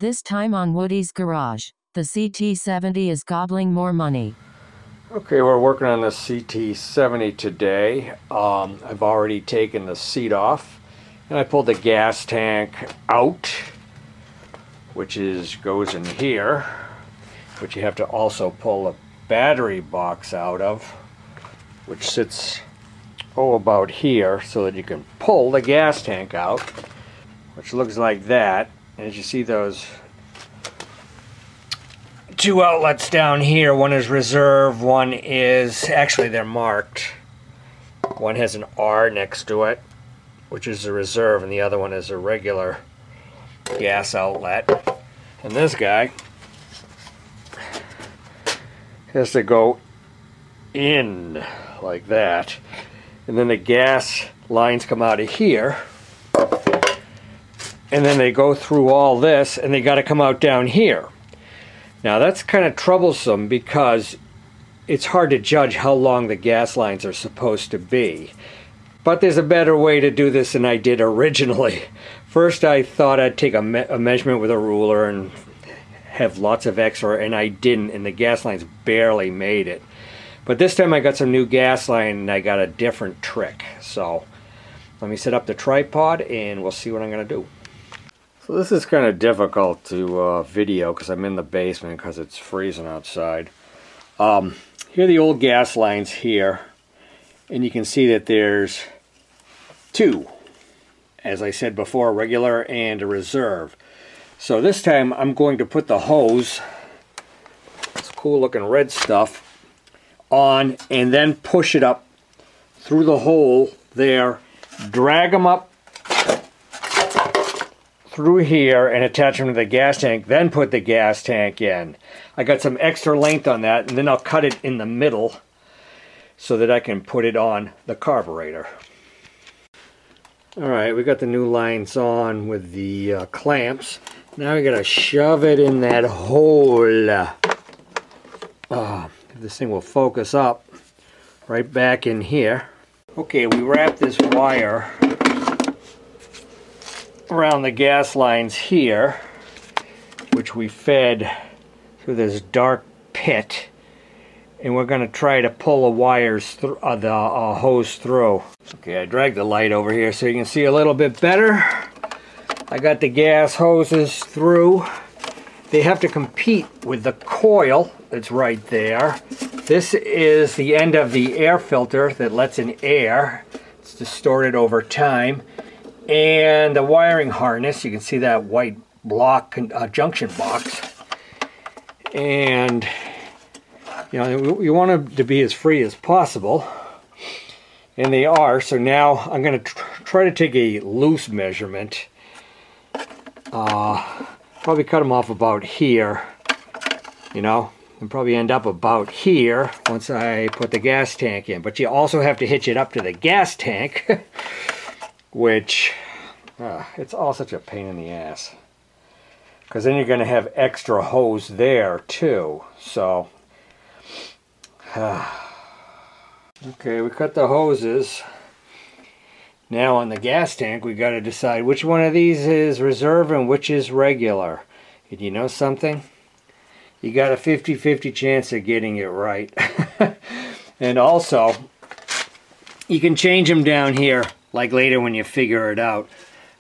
This time on Woody's Garage, the CT70 is gobbling more money. Okay, we're working on the CT70 today. I've already taken the seat off and I pulled the gas tank out, which goes in here, which you have to also pull a battery box out of, which sits about here, so that you can pull the gas tank out, which looks like that. And as you see, those two outlets down here, one is reserve, one is, actually they're marked. One has an R next to it, which is a reserve, and the other one is a regular gas outlet. And this guy has to go in like that, and then the gas lines come out of here, and then they go through all this, and they got to come out down here. Now that's kind of troublesome because it's hard to judge how long the gas lines are supposed to be. But there's a better way to do this than I did originally. First I thought I'd take a measurement with a ruler and have lots of extra, and I didn't, and the gas lines barely made it. But this time I got some new gas line and I got a different trick. So let me set up the tripod and we'll see what I'm going to do. So this is kind of difficult to video because I'm in the basement because it's freezing outside. Here are the old gas lines here, and you can see that there's two. As I said before, a regular and a reserve. So this time I'm going to put the hose, this cool looking red stuff, on, and then push it up through the hole there, drag them up through here and attach them to the gas tank, then put the gas tank in. I got some extra length on that, and then I'll cut it in the middle so that I can put it on the carburetor. Alright, we got the new lines on with the clamps. Now we gotta shove it in that hole. This thing will focus up right back in here. Okay, we wrap this wire around the gas lines here, which we fed through this dark pit, and we're going to try to pull the wires through the hose through. Okay, I dragged the light over here so you can see a little bit better. I got the gas hoses through. They have to compete with the coil that's right there. This is the end of the air filter that lets in air. It's distorted over time. And the wiring harness, you can see that white block junction box. And you know, you want them to be as free as possible, and they are. So now I'm going to try to take a loose measurement. Probably cut them off about here, you know, and probably end up about here once I put the gas tank in. But you also have to hitch it up to the gas tank, which it's all such a pain in the ass, because then you're going to have extra hose there too. So okay, we cut the hoses. Now on the gas tank we got to decide which one of these is reserve and which is regular. And you know something? You got a 50-50 chance of getting it right. And also, you can change them down here, like later when you figure it out.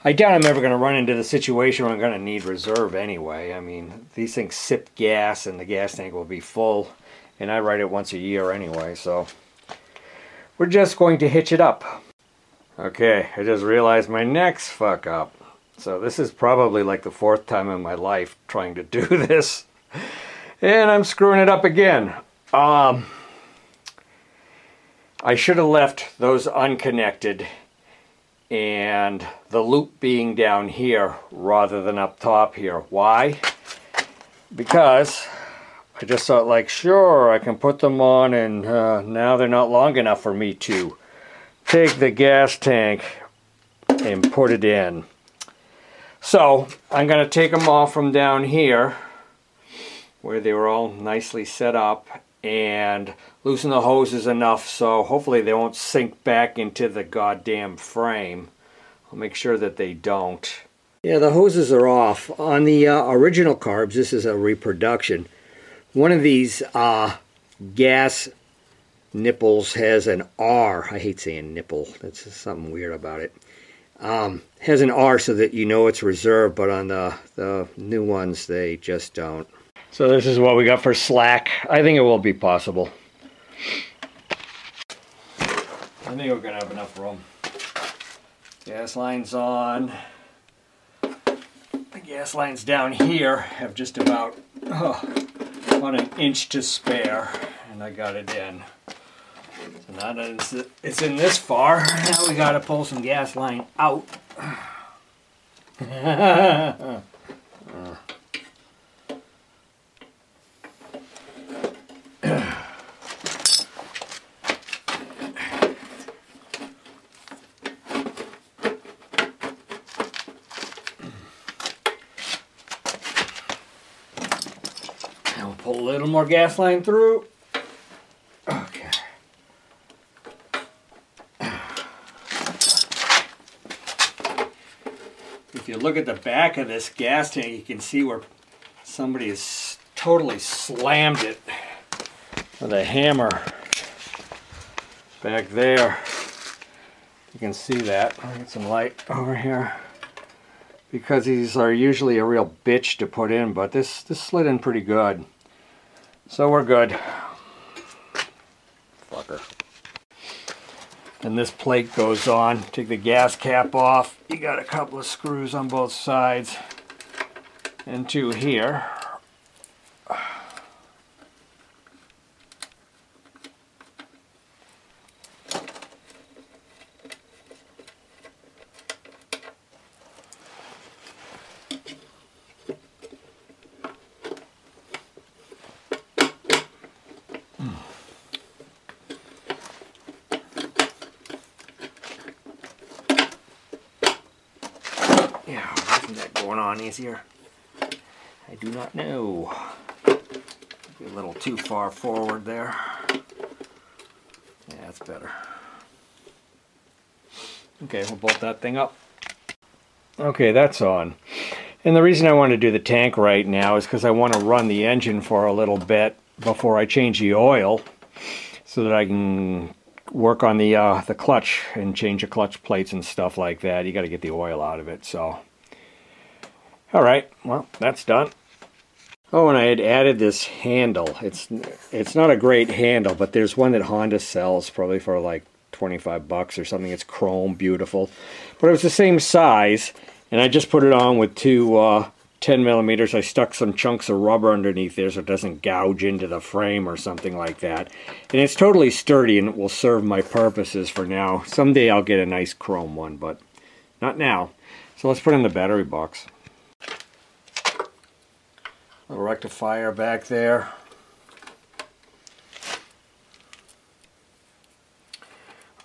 I doubt I'm ever going to run into the situation where I'm going to need reserve anyway. I mean, these things sip gas and the gas tank will be full, and I ride it once a year anyway, so we're just going to hitch it up. Okay, I just realized my neck's fuck up. So this is probably like the 4th time in my life trying to do this, and I'm screwing it up again. I should have left those unconnected and the loop being down here rather than up top here. Why? Because I just thought, like, sure, I can put them on, and now they're not long enough for me to take the gas tank and put it in. So I'm going to take them off from down here where they were all nicely set up and loosen the hoses enough so hopefully they won't sink back into the goddamn frame. I'll make sure that they don't. Yeah, the hoses are off. On the original carbs, this is a reproduction. One of these gas nipples has an R. I hate saying nipple. That's something weird about it. Has an R so that you know it's reserved, but on the new ones, they just don't. So this is what we got for slack. I think it will be possible. I think we're going to have enough room. Gas line's on. The gas lines down here have just about an inch to spare, and I got it in. So now that it's in this far, now we got to pull some gas line out. Pull a little more gas line through. Okay. If you look at the back of this gas tank, you can see where somebody has totally slammed it with a hammer back there. You can see that. I'll get some light over here. Because these are usually a real bitch to put in, but this slid in pretty good. So we're good. Fucker. And this plate goes on. Take the gas cap off. You got a couple of screws on both sides. And two here. Yeah, why isn't that going on easier? I do not know. Be a little too far forward there. Yeah, that's better. Okay, we'll bolt that thing up. Okay, that's on. And the reason I want to do the tank right now is because I want to run the engine for a little bit before I change the oil, so that I can work on the clutch and change the clutch plates and stuff like that. You got to get the oil out of it. So, all right, well, that's done. Oh, and I had added this handle. It's not a great handle, but there's one that Honda sells probably for like 25 bucks or something. It's chrome, beautiful, but it was the same size, and I just put it on with two 10 millimeters. I stuck some chunks of rubber underneath there so it doesn't gouge into the frame or something like that. And it's totally sturdy and it will serve my purposes for now. Someday I'll get a nice chrome one, but not now. So let's put in the battery box. A rectifier back there.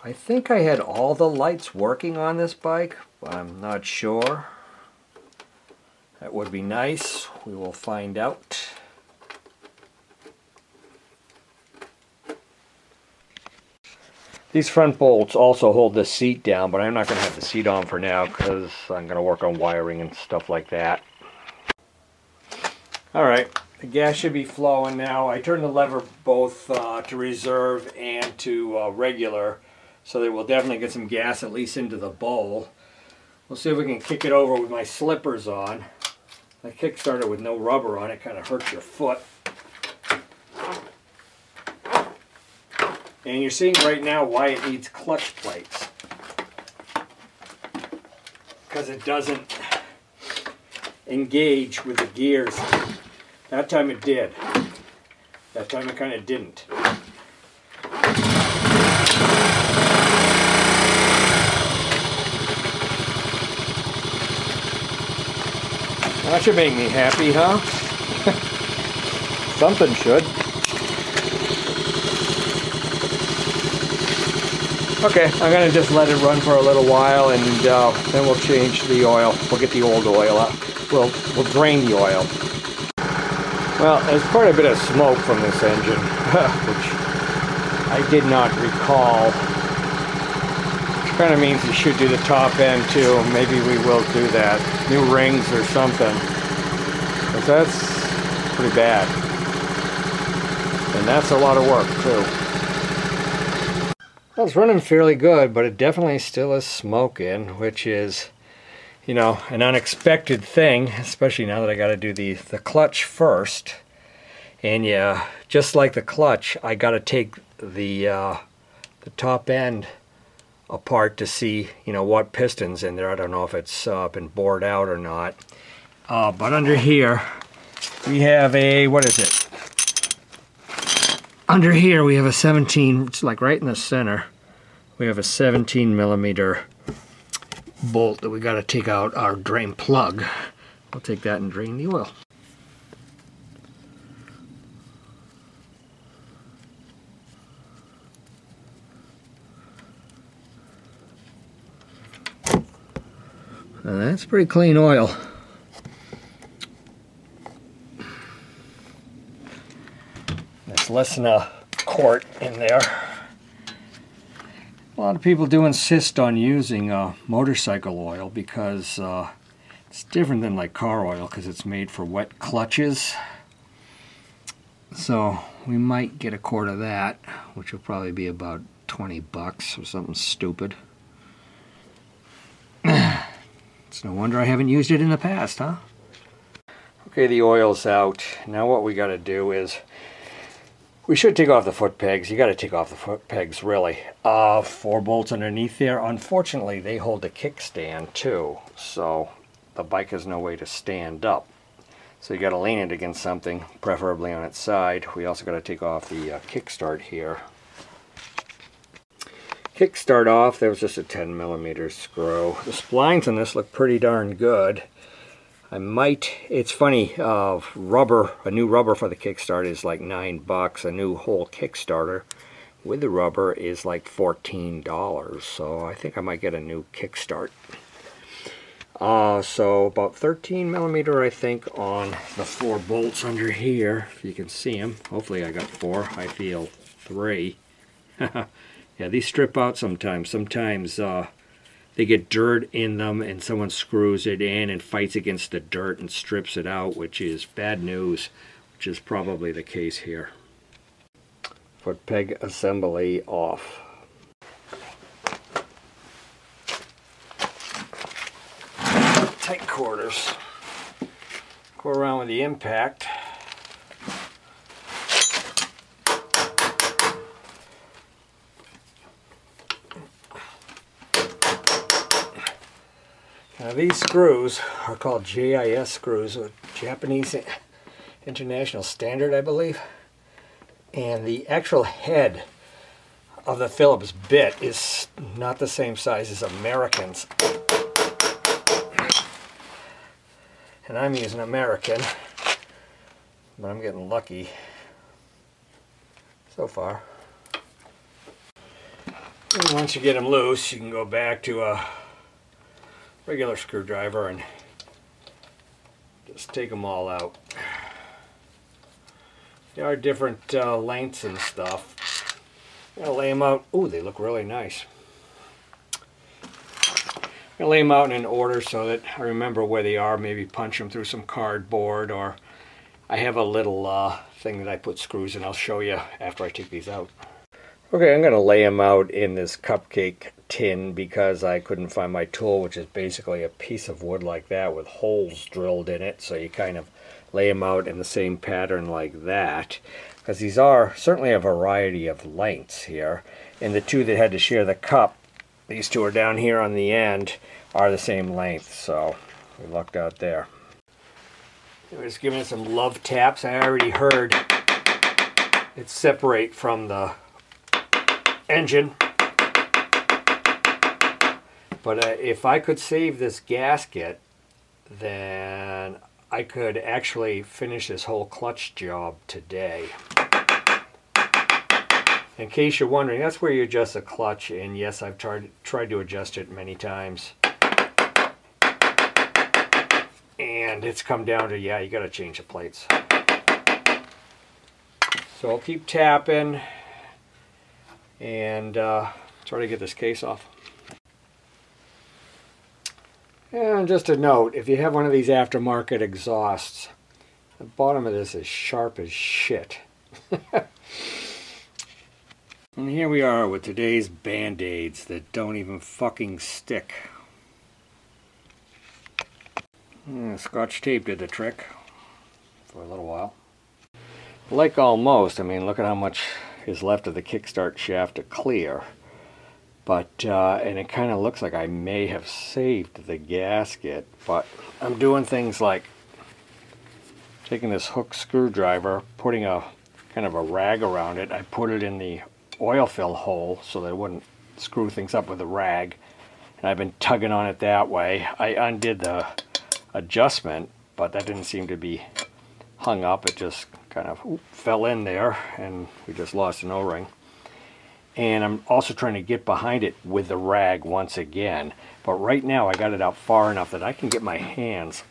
I think I had all the lights working on this bike, but I'm not sure. That would be nice. We will find out. These front bolts also hold the seat down, but I'm not going to have the seat on for now because I'm going to work on wiring and stuff like that. Alright, the gas should be flowing now. I turned the lever both to reserve and to regular, so that we'll definitely get some gas at least into the bowl. We'll see if we can kick it over with my slippers on. The kickstarter with no rubber on it kind of hurts your foot. And you're seeing right now why it needs clutch plates. Because it doesn't engage with the gears. That time it did. That time it kind of didn't. That should make me happy, huh? Something should. Okay, I'm going to just let it run for a little while, and then we'll change the oil. We'll get the old oil out. We'll drain the oil. Well, there's quite a bit of smoke from this engine, which I did not recall Kind of means we should do the top end too. Maybe we will do that. New rings or something. But that's pretty bad. And that's a lot of work too. Well, it's running fairly good, but it definitely still is smoking, which is, you know, an unexpected thing, especially now that I got to do the clutch first. And yeah, just like the clutch, I got to take the top end apart to see, you know, what piston's in there. I don't know if it's been bored out or not. But under here, we have a, what is it? Under here we have a 17, it's like right in the center. We have a 17 millimeter bolt that we got to take out our drain plug. I'll take that and drain the oil. And that's pretty clean oil. There's less than a quart in there. A lot of people do insist on using motorcycle oil because it's different than like car oil because it's made for wet clutches. So we might get a quart of that, which will probably be about 20 bucks or something stupid. It's no wonder I haven't used it in the past, huh? Okay, the oil's out. Now what we got to do is we should take off the foot pegs. You got to take off the foot pegs, really. 4 bolts underneath there. Unfortunately, they hold a kickstand too, so the bike has no way to stand up. So you got to lean it against something, preferably on its side. We also got to take off the kickstart here. Kickstart off, there was just a 10 millimeter screw. The splines on this look pretty darn good. I might, it's funny, rubber, a new rubber for the kickstart is like $9. A new whole Kickstarter with the rubber is like $14. So I think I might get a new kickstart. So about 13 millimeter, I think, on the 4 bolts under here, if you can see them. Hopefully I got 4. I feel 3. Yeah, these strip out sometimes. Sometimes they get dirt in them and someone screws it in and fights against the dirt and strips it out, which is bad news, which is probably the case here. Foot peg assembly off. Tight quarters. Go around with the impact. Now these screws are called JIS screws, or Japanese International Standard, I believe. And the actual head of the Phillips bit is not the same size as Americans. And I'm using American, but I'm getting lucky so far. And once you get them loose, you can go back to a regular screwdriver and just take them all out. There are different lengths and stuff. I'll lay them out. Ooh, they look really nice. I'll lay them out in an order so that I remember where they are. Maybe punch them through some cardboard, or I have a little thing that I put screws in. I'll show you after I take these out. Okay, I'm going to lay them out in this cupcake tin because I couldn't find my tool, which is basically a piece of wood like that with holes drilled in it. So you kind of lay them out in the same pattern like that, because these are certainly a variety of lengths here. And the two that had to share the cup, these two are down here on the end, are the same length. So we lucked out there. We're just giving it some love taps. I already heard it separate from the engine, but if I could save this gasket, then I could actually finish this whole clutch job today. In case you're wondering, that's where you adjust the clutch, and yes, I've tried to adjust it many times, and it's come down to, yeah, you got to change the plates. So I'll keep tapping and try to get this case off. And just a note, if you have one of these aftermarket exhausts, the bottom of this is sharp as shit. And here we are with today's Band-Aids that don't even fucking stick. Scotch tape did the trick for a little while. Like almost, I mean, look at how much is left of the kickstart shaft to clear. But, and it kind of looks like I may have saved the gasket, but I'm doing things like taking this hook screwdriver, putting a kind of a rag around it. I put it in the oil fill hole so that it wouldn't screw things up with a rag. And I've been tugging on it that way. I undid the adjustment, but that didn't seem to be hung up. It just kind of fell in there and we just lost an O-ring. And I'm also trying to get behind it with the rag once again. But right now I got it out far enough that I can get my hands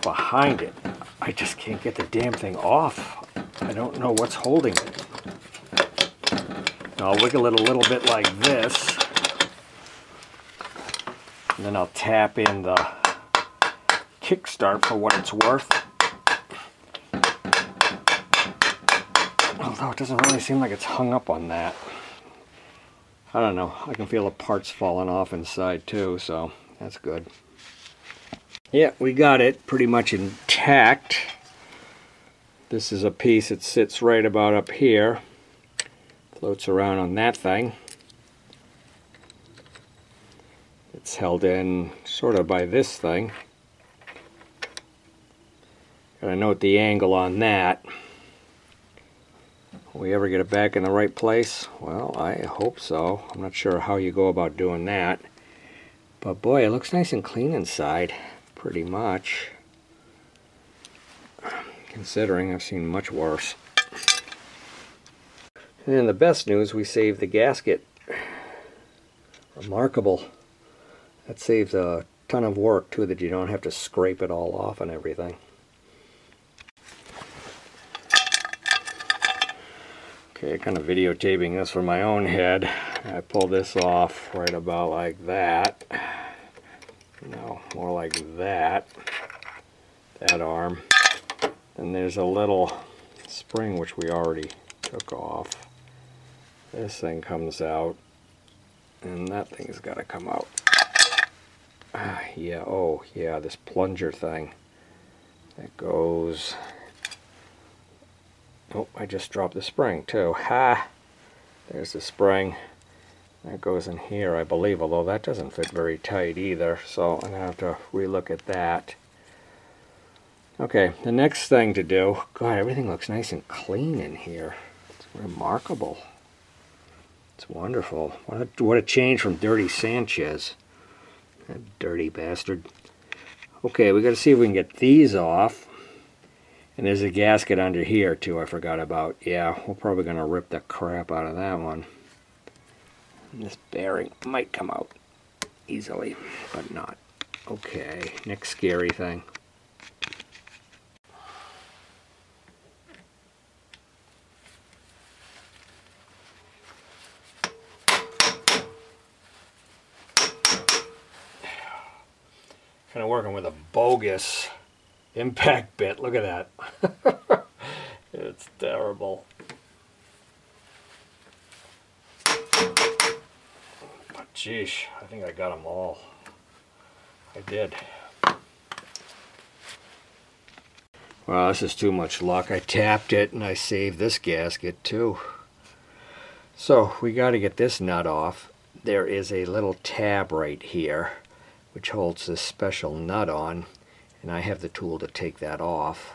behind it. I just can't get the damn thing off. I don't know what's holding it. I'll wiggle it a little bit like this. And then I'll tap in the kickstart for what it's worth. Although it doesn't really seem like it's hung up on that. I don't know. I can feel the parts falling off inside too, so that's good. Yeah, we got it pretty much intact. This is a piece that sits right about up here. Floats around on that thing. It's held in sort of by this thing. Gotta note the angle on that. Will we ever get it back in the right place? Well, I hope so. I'm not sure how you go about doing that. But boy, it looks nice and clean inside, pretty much. Considering I've seen much worse. And the best news, we saved the gasket. Remarkable. That saves a ton of work too, that you don't have to scrape it all off and everything. Okay, kind of videotaping this for my own head. I pull this off right about like that. No, more like that. That arm. And there's a little spring which we already took off. This thing comes out. And that thing's got to come out. Yeah, oh yeah, this plunger thing. That goes... Oh, I just dropped the spring too. Ha! There's the spring. That goes in here, I believe, although that doesn't fit very tight either, so I'm going to have to relook at that. Okay, the next thing to do... God, everything looks nice and clean in here. It's remarkable. It's wonderful. What a change from Dirty Sanchez. That dirty bastard. Okay, we got to see if we can get these off. And there's a gasket under here too I forgot about. Yeah, we're probably going to rip the crap out of that one. And this bearing might come out easily, but not. Okay, next scary thing. Kind of working with a bogus impact bit. Look at that. It's terrible. But geesh, I think I got them all. I did. Well, this is too much luck. I tapped it and I saved this gasket too. So we got to get this nut off. There is a little tab right here which holds this special nut on. And I have the tool to take that off.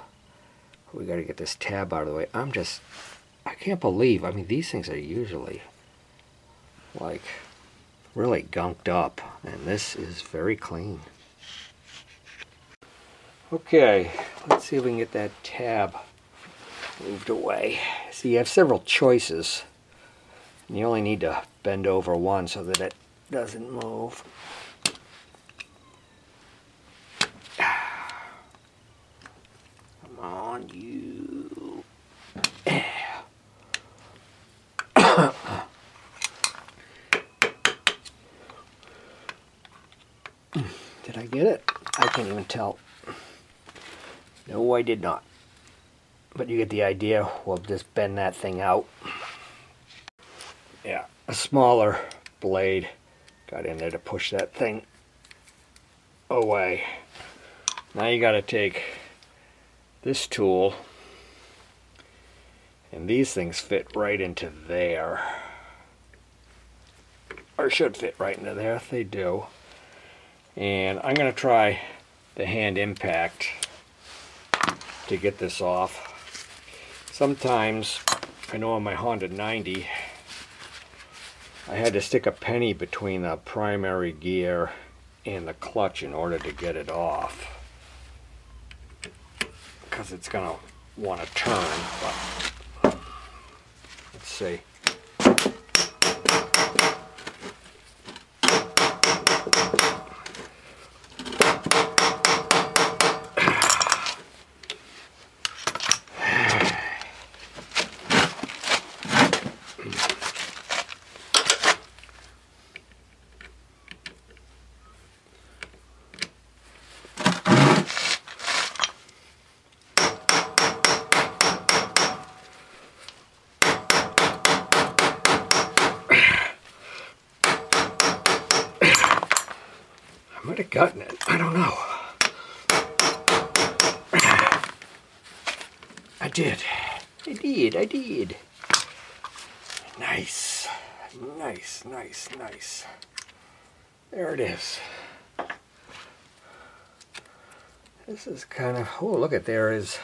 We got to get this tab out of the way. I can't believe, I mean, these things are usually like really gunked up, and this is very clean. Okay, let's see if we can get that tab moved away. See, you have several choices. You only need to bend over one so that it doesn't move. Come on, you. I get it? I can't even tell. No, I did not. But you get the idea. We'll just bend that thing out. Yeah, a smaller blade got in there to push that thing away. Now you got to take this tool, and these things fit right into there. Or should fit right into there. They do. And I'm going to try the hand impact to get this off. Sometimes, I know on my Honda 90, I had to stick a penny between the primary gear and the clutch in order to get it off. Because it's going to want to turn. But let's see. I might have gotten it. I don't know. I did. I did. Nice. Nice, nice, nice. There it is. This is kind of, oh, look at, there is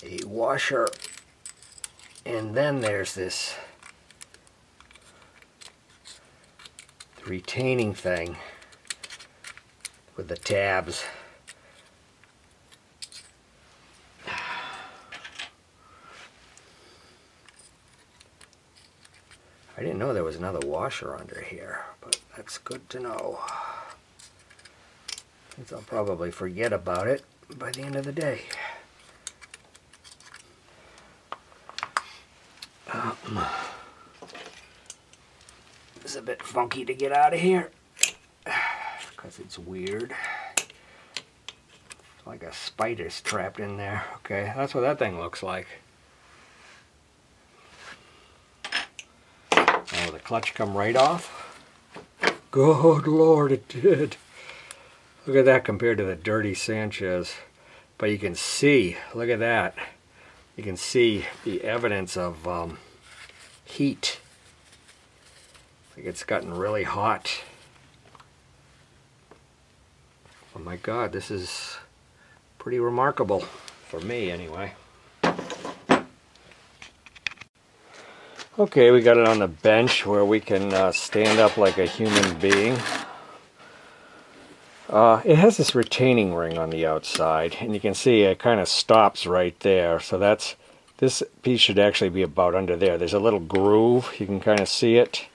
a washer, and then there's this retaining thing with the tabs. I didn't know there was another washer under here, but that's good to know. Since I'll probably forget about it by the end of the day. It's a bit funky to get out of here because it's weird. It's like a spider's trapped in there. Okay, that's what that thing looks like. Oh, the clutch come right off? Good Lord, it did. Look at that compared to the dirty Sanchez. But you can see, look at that. You can see the evidence of heat. Like it's gotten really hot. Oh my God, this is pretty remarkable for me anyway. Okay, we got it on the bench where we can stand up like a human being. It has this retaining ring on the outside, and you can see it kind of stops right there. So that's, this piece should actually be about under there. There's a little groove, you can kind of see it,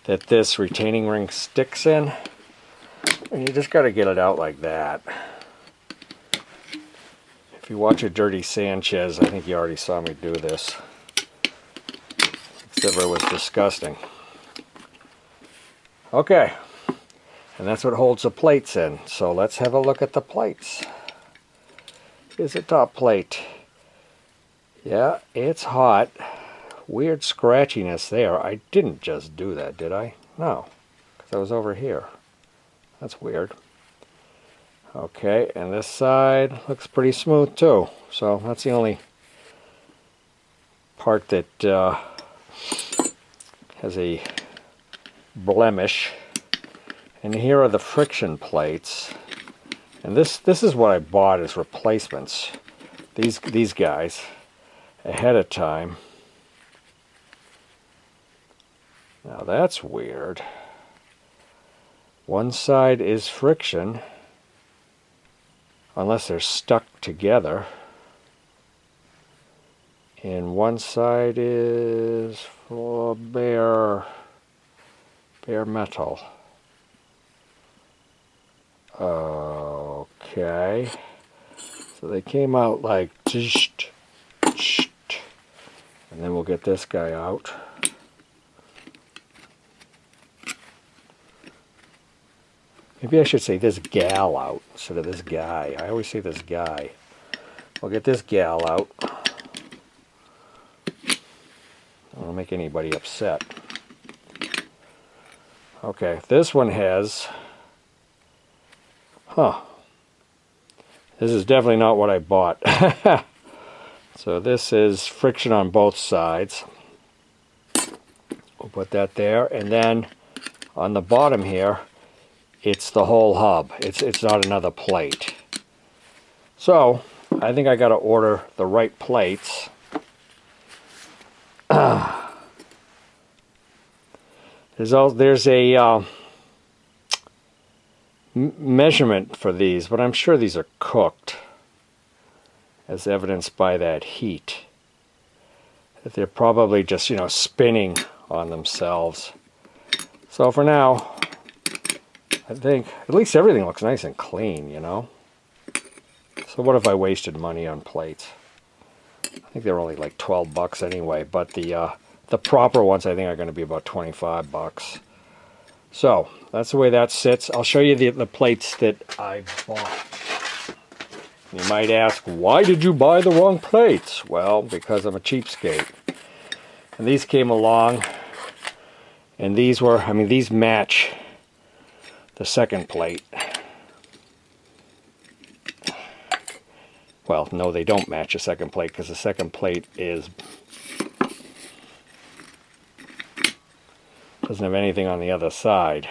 that this retaining ring sticks in. And you just got to get it out like that. If you watch a dirty Sanchez, I think you already saw me do this. Except for it was disgusting. Okay. And that's what holds the plates in. So let's have a look at the plates. Here's the top plate. Yeah, it's hot. Weird scratchiness there. I didn't just do that, did I? No, because I was over here. That's weird. Okay, and this side looks pretty smooth too. So that's the only part that has a blemish. And here are the friction plates. And this is what I bought as replacements. These guys ahead of time. Now that's weird. One side is friction, unless they're stuck together. And one side is for bare metal. Okay. So they came out like tsh, tsh, and then we'll get this guy out. Maybe I should say this gal out instead of this guy. I always say this guy. I'll get this gal out. I don't make anybody upset. Okay, this one has... Huh. This is definitely not what I bought. So this is friction on both sides. We'll put that there. And then on the bottom here, it's the whole hub. It's not another plate. So I think I got to order the right plates. There's a measurement for these, but I'm sure these are cooked, as evidenced by that heat. They're probably just, spinning on themselves. So for now, I think at least everything looks nice and clean, So what if I wasted money on plates? I think they're only like 12 bucks anyway, but the proper ones I think are going to be about 25 bucks. So that's the way that sits. I'll show you the plates that I bought. You might ask, why did you buy the wrong plates? Well, because I'm a cheapskate. And these came along, and these match the second plate. Well, no, they don't match the second plate, because the second plate doesn't have anything on the other side.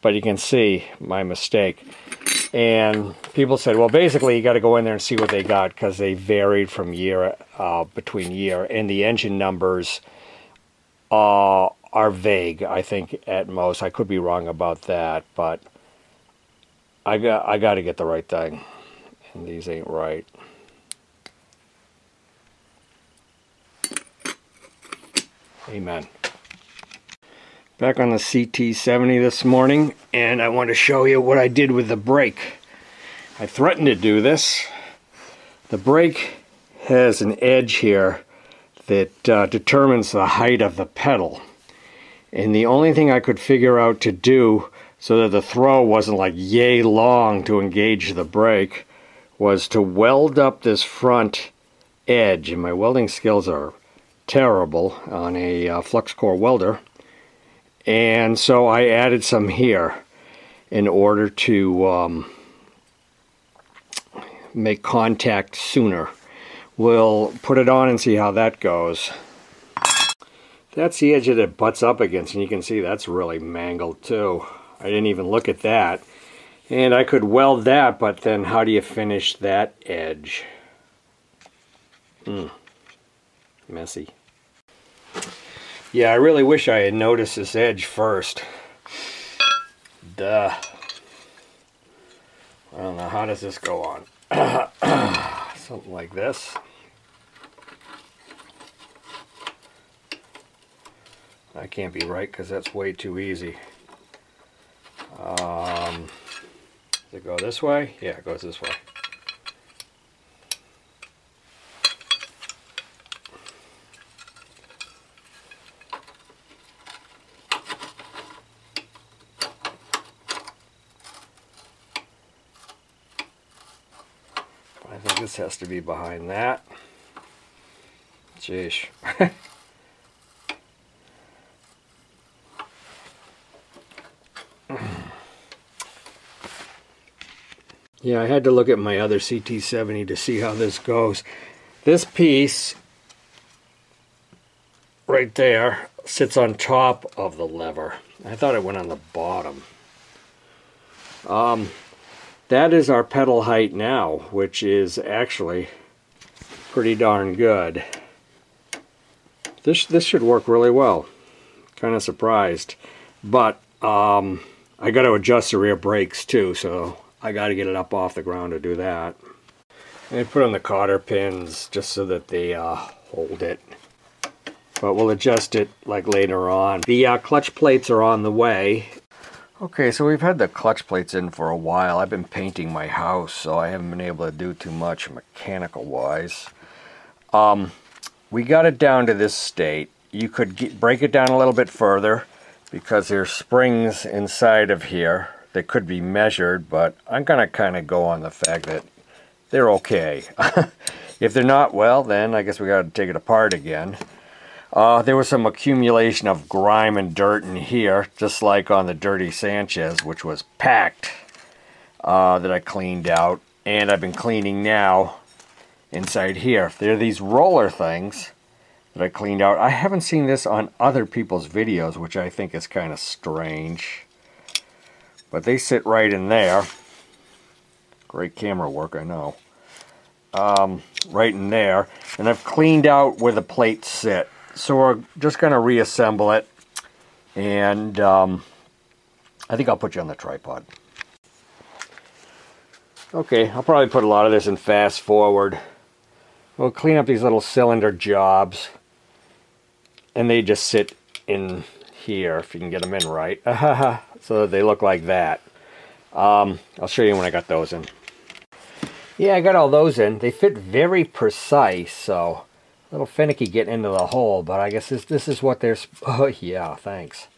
But you can see my mistake. And people said, well, basically you got to go in there and see what they got, because they varied from between year, and the engine numbers are vague, I think, at most. I could be wrong about that, but I got to get the right thing, and these ain't right. Amen. Back on the CT70 this morning, and I want to show you what I did with the brake. I threatened to do this. The brake has an edge here that determines the height of the pedal. And the only thing I could figure out to do so that the throw wasn't like yay long to engage the brake was to weld up this front edge. And my welding skills are terrible on a flux core welder. And so I added some here in order to make contact sooner. We'll put it on and see how that goes. That's the edge that it butts up against, and you can see that's really mangled too. I didn't even look at that. And I could weld that, but then how do you finish that edge? Messy. Yeah, I really wish I had noticed this edge first. Duh. I don't know, how does this go on? Something like this. That can't be right because that's way too easy. Does it go this way? Yeah, it goes this way. I think this has to be behind that. Jeez. Yeah, I had to look at my other CT70 to see how this goes. This piece right there sits on top of the lever. I thought it went on the bottom. That is our pedal height now, which is actually pretty darn good. This should work really well. Kind of surprised. But I got to adjust the rear brakes too, so I got to get it up off the ground to do that. And put on the cotter pins just so that they hold it. But we'll adjust it like later on. The clutch plates are on the way. Okay, so we've had the clutch plates in for a while. I've been painting my house, so I haven't been able to do too much mechanical wise. We got it down to this state. You could break it down a little bit further because there's springs inside of here that could be measured, but I'm going to kind of go on the fact that they're okay. If they're not, well, then I guess we got to take it apart again. There was some accumulation of grime and dirt in here, just like on the Dirty Sanchez, which was packed, that I cleaned out. And I've been cleaning now inside here. There are these roller things that I cleaned out. I haven't seen this on other people's videos, which I think is kind of strange. But they sit right in there. Great camera work, I know. Right in there. And I've cleaned out where the plates sit. So we're just going to reassemble it. And I think I'll put you on the tripod. Okay, I'll probably put a lot of this in fast forward. We'll clean up these little cylinder jobs. And they just sit in here, if you can get them in right. So that they look like that. I'll show you when I got those in. Yeah, I got all those in. They fit very precise, so a little finicky getting into the hole, but I guess this is what they're... Oh, yeah, thanks.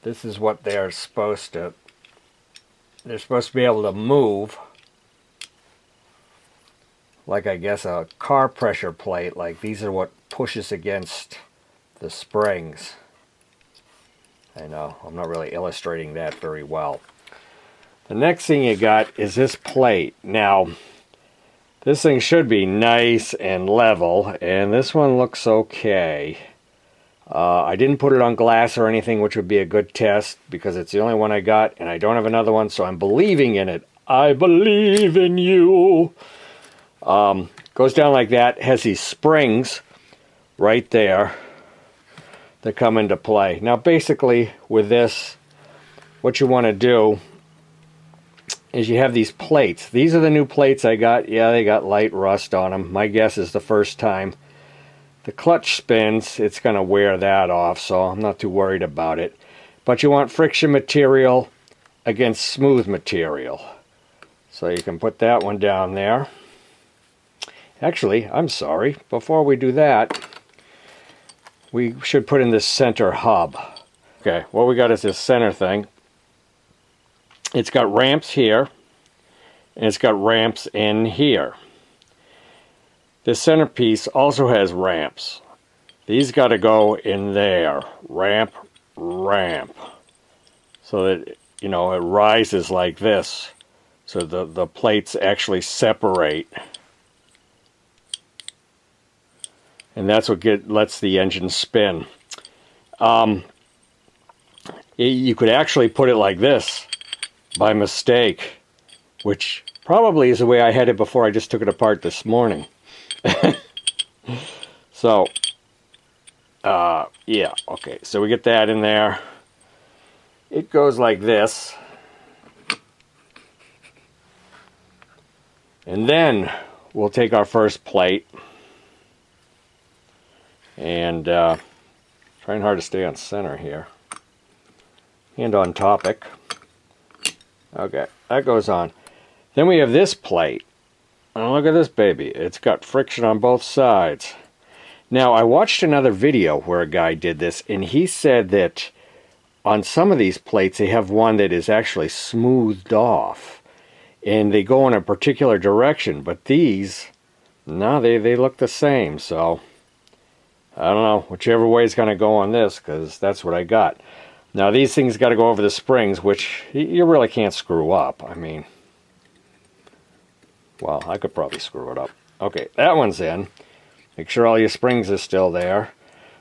This is what they're supposed to... They're supposed to be able to move. Like, I guess, a car pressure plate. Like, these are what pushes against the springs. I know, I'm not really illustrating that very well. The next thing you got is this plate. Now, this thing should be nice and level, and this one looks okay. I didn't put it on glass or anything, which would be a good test, because it's the only one I got, and I don't have another one, so I'm believing in it. I believe in you! Goes down like that, has these springs right there that come into play. Now basically with this, what you want to do is you have these plates. These are the new plates I got. Yeah, they got light rust on them. My guess is the first time the clutch spins, it's going to wear that off, so I'm not too worried about it. But you want friction material against smooth material. So you can put that one down there. Actually, I'm sorry, before we do that, we should put in this center hub. Okay, what we got is this center thing. It's got ramps here, and it's got ramps in here. This centerpiece also has ramps. These got to go in there. Ramp, ramp. So that, you know, it rises like this. So the plates actually separate. And that's what lets the engine spin. You could actually put it like this by mistake, which probably is the way I had it before I just took it apart this morning. So, yeah, okay, so we get that in there. It goes like this. And then we'll take our first plate. And trying hard to stay on center here. And on topic. Okay, that goes on. Then we have this plate. And look at this baby. It's got friction on both sides. Now, I watched another video where a guy did this, and he said that on some of these plates, they have one that is actually smoothed off. And they go in a particular direction. But these, no, they look the same, so... I don't know, whichever way is going to go on this, because that's what I got. Now, these things got to go over the springs, which you really can't screw up. I mean, well, I could probably screw it up. Okay, that one's in. Make sure all your springs are still there.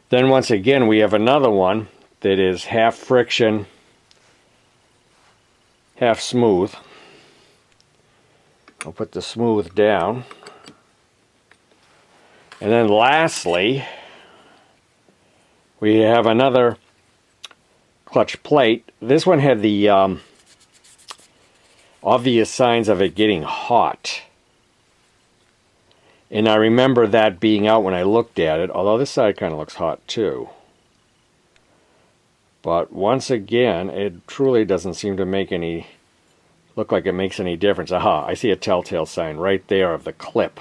Then, once again, we have another one that is half friction, half smooth. I'll put the smooth down. And then, lastly... we have another clutch plate. This one had the obvious signs of it getting hot. And I remember that being out when I looked at it, although this side kind of looks hot too. But once again, it truly doesn't seem to make any, look like it makes any difference. Aha, I see a telltale sign right there of the clip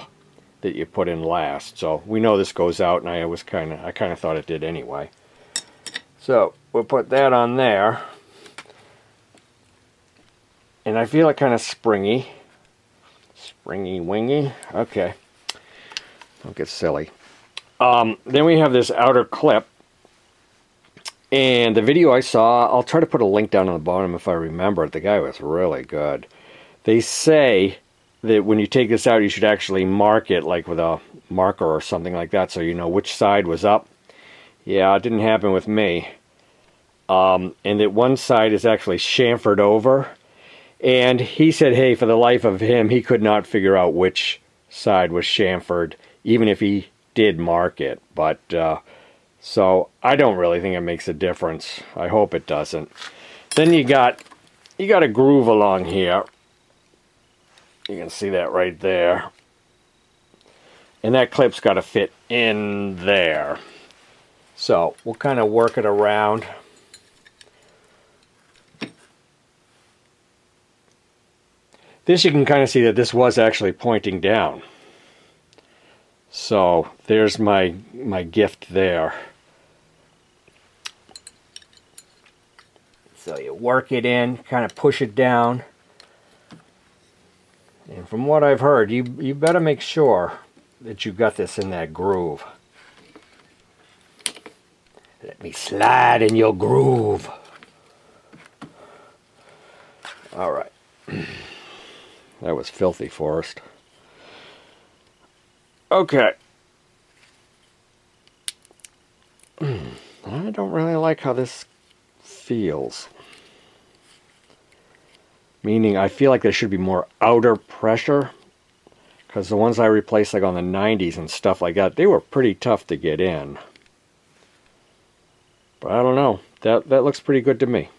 that you put in last. So we know this goes out, and I kind of thought it did anyway. So we'll put that on there. And I feel it kind of springy. Springy wingy. Okay. Don't get silly. Then we have this outer clip. And the video I saw, I'll try to put a link down on the bottom if I remember it. The guy was really good. They say that when you take this out, you should actually mark it like with a marker or something like that so you know which side was up. Yeah, it didn't happen with me. And that one side is actually chamfered over. And he said, hey, for the life of him, he could not figure out which side was chamfered, even if he did mark it. But, so I don't really think it makes a difference. I hope it doesn't. Then you got a groove along here. You can see that right there. And that clip's got to fit in there. So we'll kind of work it around. This you can kind of see that this was actually pointing down. So there's my gift there. So you work it in, kind of push it down. And from what I've heard, you better make sure that you got this in that groove. Let me slide in your groove. All right. That was filthy, Forrest. Okay. I don't really like how this feels. Meaning, I feel like there should be more outer pressure. Because the ones I replaced like on the 90s and stuff like that, they were pretty tough to get in. But I don't know. That looks pretty good to me.